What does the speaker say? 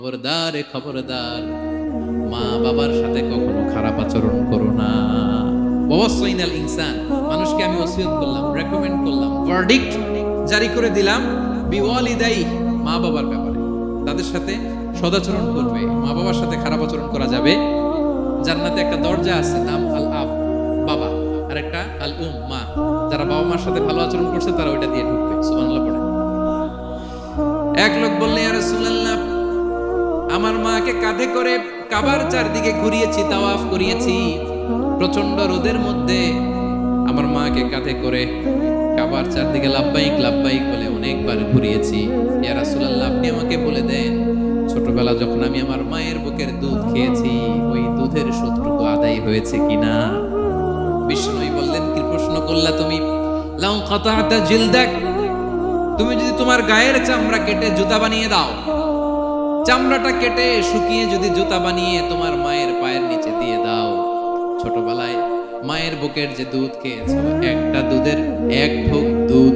খবরদার খবরদার, মা বাবার সাথে কখনো খারাপ আচরণ করো না। ওয়াসাইনাল ইনসান, মানুষকে আমি ওসিয়ত করলাম, রেকমেন্ড করলাম, ভার্ডিক্ট জারি করে দিলাম বিওয়ালিদাই, মা বাবার ব্যাপারে তাদের সাথে সদাচরণ করবে। মা বাবার সাথে খারাপ আচরণ করা যাবে। জান্নাতে একটা দরজা আছে, নাম আল আব, বাবা, আর একটা আল উম, মা। যারা বাবা মার সাথে ভালো আচরণ করছে তারা ওইটা দিয়ে ঢুকবে। সুবহানাল্লাহ পড়ে। এক লোক বললেন, ইয়া রাসূলুল্লাহ, আমার মাকে কাঁধে করে কাবার চারদিকে ঘুরিয়েছি, তাওয়াফ করিয়েছি। প্রচন্ড রোদের মধ্যে আমার মাকে কাঁধে করে কাবার চারদিকে লাব্বাইক লাব্বাইক বলে অনেকবার ঘুরিয়েছি। ইয়া রাসূলুল্লাহ, আপনি আমাকে বলে দেন, ছোটবেলা যখন আমি আমার মায়ের বুকের দুধ খেয়েছি, ওই দুধের সুদটুকু আদায় হয়েছে কিনা? বিষ্ণুই বললেন, কি প্রশ্ন করলা তুমি? লাউ কাতাতা জিলদাক, তুমি যদি তোমার গায়ের চামড়া কেটে জুতা বানিয়ে দাও, চামড়াটা কেটে শুকিয়ে যদি জুতা বানিয়ে তোমার মায়ের পায়ের নিচে দিয়ে দাও, ছোটবেলায় মায়ের বুকের যে দুধ খেয়েছো, একটা দুধের এক ঢোক দুধ